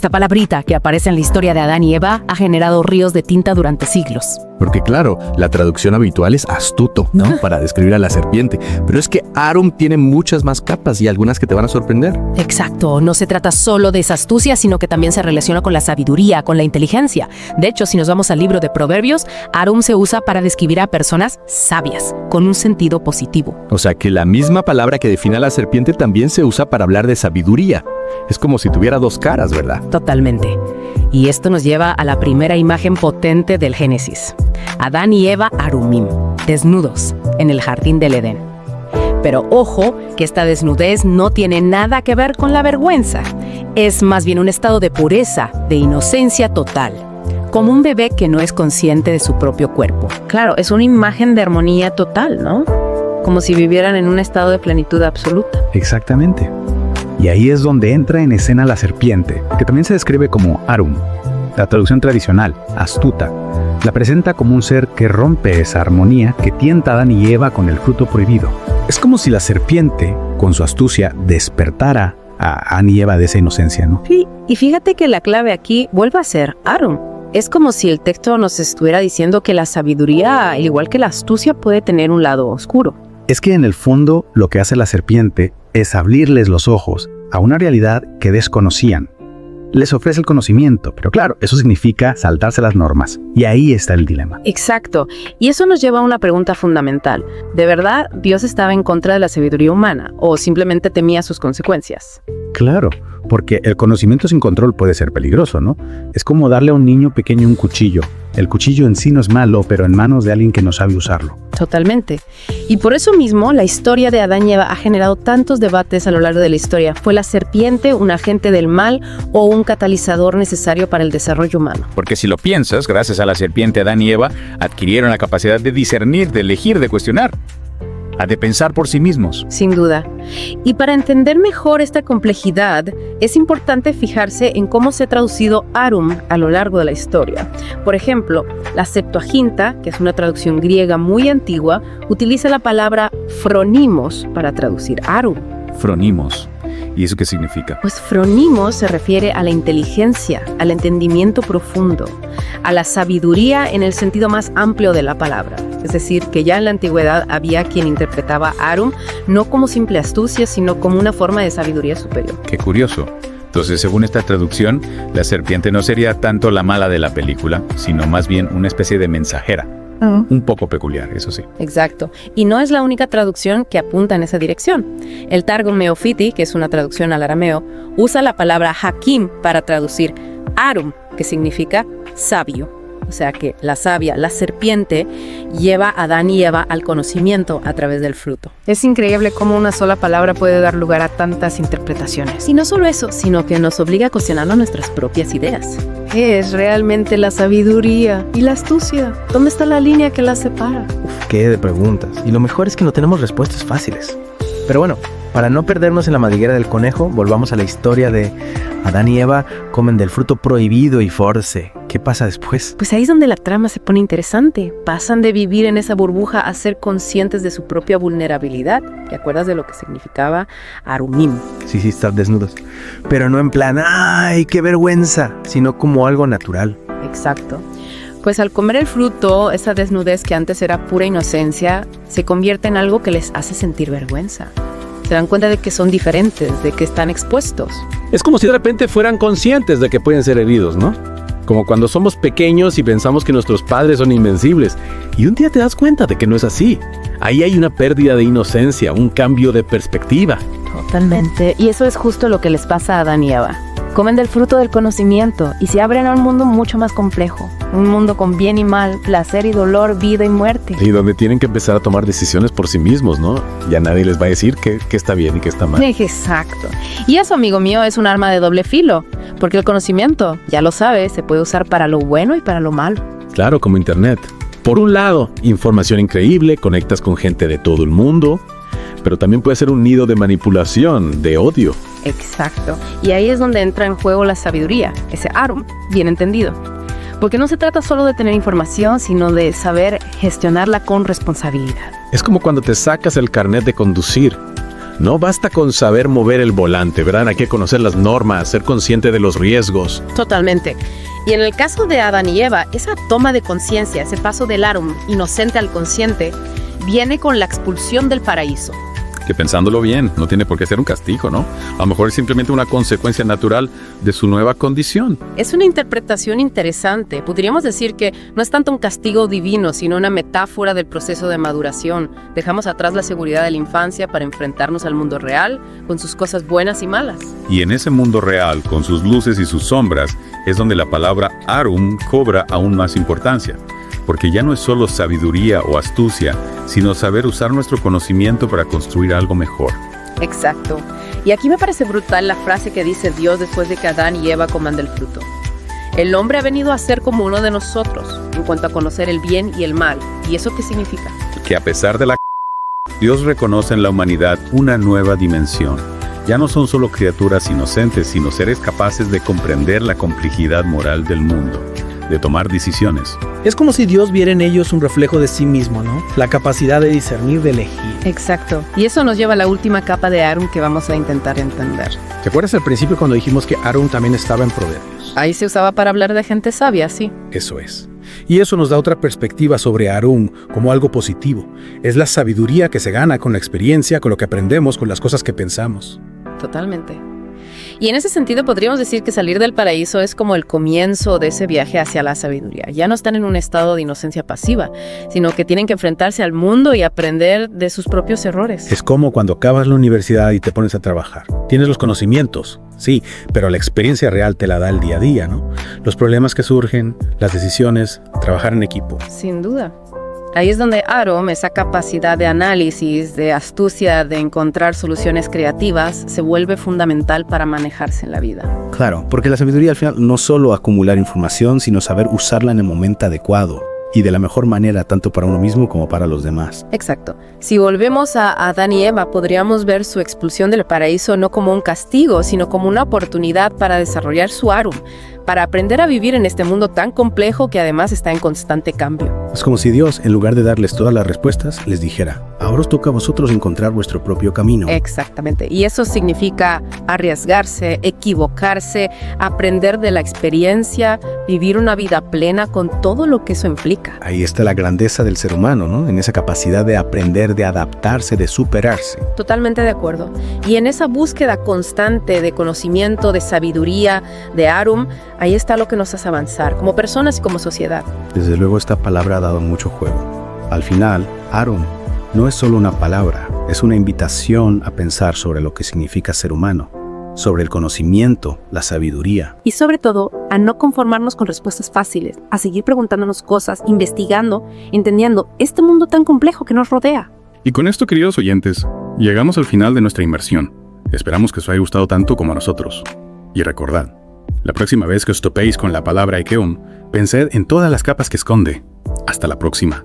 Esta palabrita que aparece en la historia de Adán y Eva ha generado ríos de tinta durante siglos. Porque claro, la traducción habitual es astuto, ¿no? Para describir a la serpiente. Pero es que Arum tiene muchas más capas y algunas que te van a sorprender. Exacto, no se trata solo de esa astucia, sino que también se relaciona con la sabiduría, con la inteligencia. De hecho, si nos vamos al libro de Proverbios, Arum se usa para describir a personas sabias, con un sentido positivo. O sea que la misma palabra que define a la serpiente también se usa para hablar de sabiduría. Es como si tuviera dos caras, ¿verdad? Totalmente. Y esto nos lleva a la primera imagen potente del Génesis. Adán y Eva Arumim, desnudos, en el jardín del Edén. Pero ojo, que esta desnudez no tiene nada que ver con la vergüenza. Es más bien un estado de pureza, de inocencia total. Como un bebé que no es consciente de su propio cuerpo. Claro, es una imagen de armonía total, ¿no? Como si vivieran en un estado de plenitud absoluta. Exactamente. Y ahí es donde entra en escena la serpiente, que también se describe como Arum. La traducción tradicional, astuta, la presenta como un ser que rompe esa armonía que tienta a Adán y Eva con el fruto prohibido. Es como si la serpiente, con su astucia, despertara a Adán y Eva de esa inocencia, ¿no? Sí, y fíjate que la clave aquí vuelve a ser Arum. Es como si el texto nos estuviera diciendo que la sabiduría, al igual que la astucia, puede tener un lado oscuro. Es que en el fondo lo que hace la serpiente es abrirles los ojos a una realidad que desconocían. Les ofrece el conocimiento, pero claro, eso significa saltarse las normas. Y ahí está el dilema. Exacto. Y eso nos lleva a una pregunta fundamental. ¿De verdad Dios estaba en contra de la sabiduría humana o simplemente temía sus consecuencias? Claro, porque el conocimiento sin control puede ser peligroso, ¿no? Es como darle a un niño pequeño un cuchillo. El cuchillo en sí no es malo, pero en manos de alguien que no sabe usarlo. Totalmente. Y por eso mismo, la historia de Adán y Eva ha generado tantos debates a lo largo de la historia. ¿Fue la serpiente un agente del mal o un catalizador necesario para el desarrollo humano? Porque si lo piensas, gracias a la serpiente Adán y Eva adquirieron la capacidad de discernir, de elegir, de cuestionar, de pensar por sí mismos. Sin duda. Y para entender mejor esta complejidad, es importante fijarse en cómo se ha traducido Arum a lo largo de la historia. Por ejemplo, la Septuaginta, que es una traducción griega muy antigua, utiliza la palabra phronimos para traducir Arum. Phronimos. ¿Y eso qué significa? Pues phronimos se refiere a la inteligencia, al entendimiento profundo, a la sabiduría en el sentido más amplio de la palabra. Es decir, que ya en la antigüedad había quien interpretaba Arum no como simple astucia, sino como una forma de sabiduría superior. Qué curioso. Entonces, según esta traducción, la serpiente no sería tanto la mala de la película, sino más bien una especie de mensajera. Un poco peculiar, eso sí. Exacto. Y no es la única traducción que apunta en esa dirección. El Targum Meofiti, que es una traducción al arameo, usa la palabra hakim para traducir Arum, que significa sabio. O sea que la savia, la serpiente, lleva a Adán y Eva al conocimiento a través del fruto. Es increíble cómo una sola palabra puede dar lugar a tantas interpretaciones. Y no solo eso, sino que nos obliga a cuestionarnos nuestras propias ideas. ¿Qué es realmente la sabiduría y la astucia? ¿Dónde está la línea que las separa? Qué de preguntas. Y lo mejor es que no tenemos respuestas fáciles. Pero bueno, para no perdernos en la madriguera del conejo, volvamos a la historia de Adán y Eva comen del fruto prohibido y force. ¿Qué pasa después? Pues ahí es donde la trama se pone interesante. Pasan de vivir en esa burbuja a ser conscientes de su propia vulnerabilidad. ¿Te acuerdas de lo que significaba Arumim? Sí, estar desnudos. Pero no en plan, ¡ay, qué vergüenza! Sino como algo natural. Exacto. Pues al comer el fruto, esa desnudez que antes era pura inocencia, se convierte en algo que les hace sentir vergüenza. Se dan cuenta de que son diferentes, de que están expuestos. Es como si de repente fueran conscientes de que pueden ser heridos, ¿no? Como cuando somos pequeños y pensamos que nuestros padres son invencibles. Y un día te das cuenta de que no es así. Ahí hay una pérdida de inocencia, un cambio de perspectiva. Totalmente. Y eso es justo lo que les pasa a Adán y Eva. Comen del fruto del conocimiento y se abren a un mundo mucho más complejo. Un mundo con bien y mal, placer y dolor, vida y muerte. Y donde tienen que empezar a tomar decisiones por sí mismos, ¿no? Ya nadie les va a decir qué está bien y qué está mal. Exacto. Y eso, amigo mío, es un arma de doble filo. Porque el conocimiento, ya lo sabes, se puede usar para lo bueno y para lo malo. Claro, como internet. Por un lado, información increíble, conectas con gente de todo el mundo, pero también puede ser un nido de manipulación, de odio. Exacto. Y ahí es donde entra en juego la sabiduría, ese Arum, bien entendido. Porque no se trata solo de tener información, sino de saber gestionarla con responsabilidad. Es como cuando te sacas el carnet de conducir. No basta con saber mover el volante, ¿verdad? Hay que conocer las normas, ser consciente de los riesgos. Totalmente. Y en el caso de Adán y Eva, esa toma de conciencia, ese paso del Arum inocente al consciente, viene con la expulsión del paraíso. Que pensándolo bien, no tiene por qué ser un castigo, ¿no? A lo mejor es simplemente una consecuencia natural de su nueva condición. Es una interpretación interesante. Podríamos decir que no es tanto un castigo divino, sino una metáfora del proceso de maduración. Dejamos atrás la seguridad de la infancia para enfrentarnos al mundo real, con sus cosas buenas y malas. Y en ese mundo real, con sus luces y sus sombras, es donde la palabra Arum cobra aún más importancia. Porque ya no es solo sabiduría o astucia, sino saber usar nuestro conocimiento para construir algo mejor. Exacto. Y aquí me parece brutal la frase que dice Dios después de que Adán y Eva coman del fruto. El hombre ha venido a ser como uno de nosotros, en cuanto a conocer el bien y el mal. ¿Y eso qué significa? Que a pesar de la Dios reconoce en la humanidad una nueva dimensión. Ya no son solo criaturas inocentes, sino seres capaces de comprender la complejidad moral del mundo, de tomar decisiones. Es como si Dios viera en ellos un reflejo de sí mismo, ¿no? La capacidad de discernir, de elegir. Exacto. Y eso nos lleva a la última capa de Arum que vamos a intentar entender. ¿Te acuerdas al principio cuando dijimos que Arum también estaba en Proverbios? Ahí se usaba para hablar de gente sabia, sí. Eso es. Y eso nos da otra perspectiva sobre Arum como algo positivo. Es la sabiduría que se gana con la experiencia, con lo que aprendemos, con las cosas que pensamos. Totalmente. Y en ese sentido podríamos decir que salir del paraíso es como el comienzo de ese viaje hacia la sabiduría. Ya no están en un estado de inocencia pasiva, sino que tienen que enfrentarse al mundo y aprender de sus propios errores. Es como cuando acabas la universidad y te pones a trabajar. Tienes los conocimientos, sí, pero la experiencia real te la da el día a día, ¿no? Los problemas que surgen, las decisiones, trabajar en equipo. Sin duda. Ahí es donde Arum, esa capacidad de análisis, de astucia, de encontrar soluciones creativas, se vuelve fundamental para manejarse en la vida. Claro, porque la sabiduría al final no solo acumular información, sino saber usarla en el momento adecuado y de la mejor manera tanto para uno mismo como para los demás. Exacto. Si volvemos a Adán y Eva, podríamos ver su expulsión del paraíso no como un castigo, sino como una oportunidad para desarrollar su Arum, para aprender a vivir en este mundo tan complejo que además está en constante cambio. Es como si Dios, en lugar de darles todas las respuestas, les dijera: ahora os toca a vosotros encontrar vuestro propio camino. Exactamente. Y eso significa arriesgarse, equivocarse, aprender de la experiencia, vivir una vida plena con todo lo que eso implica. Ahí está la grandeza del ser humano, ¿no? En esa capacidad de aprender, de adaptarse, de superarse. Totalmente de acuerdo. Y en esa búsqueda constante de conocimiento, de sabiduría, de Arum, ahí está lo que nos hace avanzar, como personas y como sociedad. Desde luego esta palabra ha dado mucho juego. Al final, Arum no es solo una palabra, es una invitación a pensar sobre lo que significa ser humano, sobre el conocimiento, la sabiduría. Y sobre todo, a no conformarnos con respuestas fáciles, a seguir preguntándonos cosas, investigando, entendiendo este mundo tan complejo que nos rodea. Y con esto, queridos oyentes, llegamos al final de nuestra inmersión. Esperamos que os haya gustado tanto como a nosotros. Y recordad, la próxima vez que os topéis con la palabra Eikeum, pensad en todas las capas que esconde. Hasta la próxima.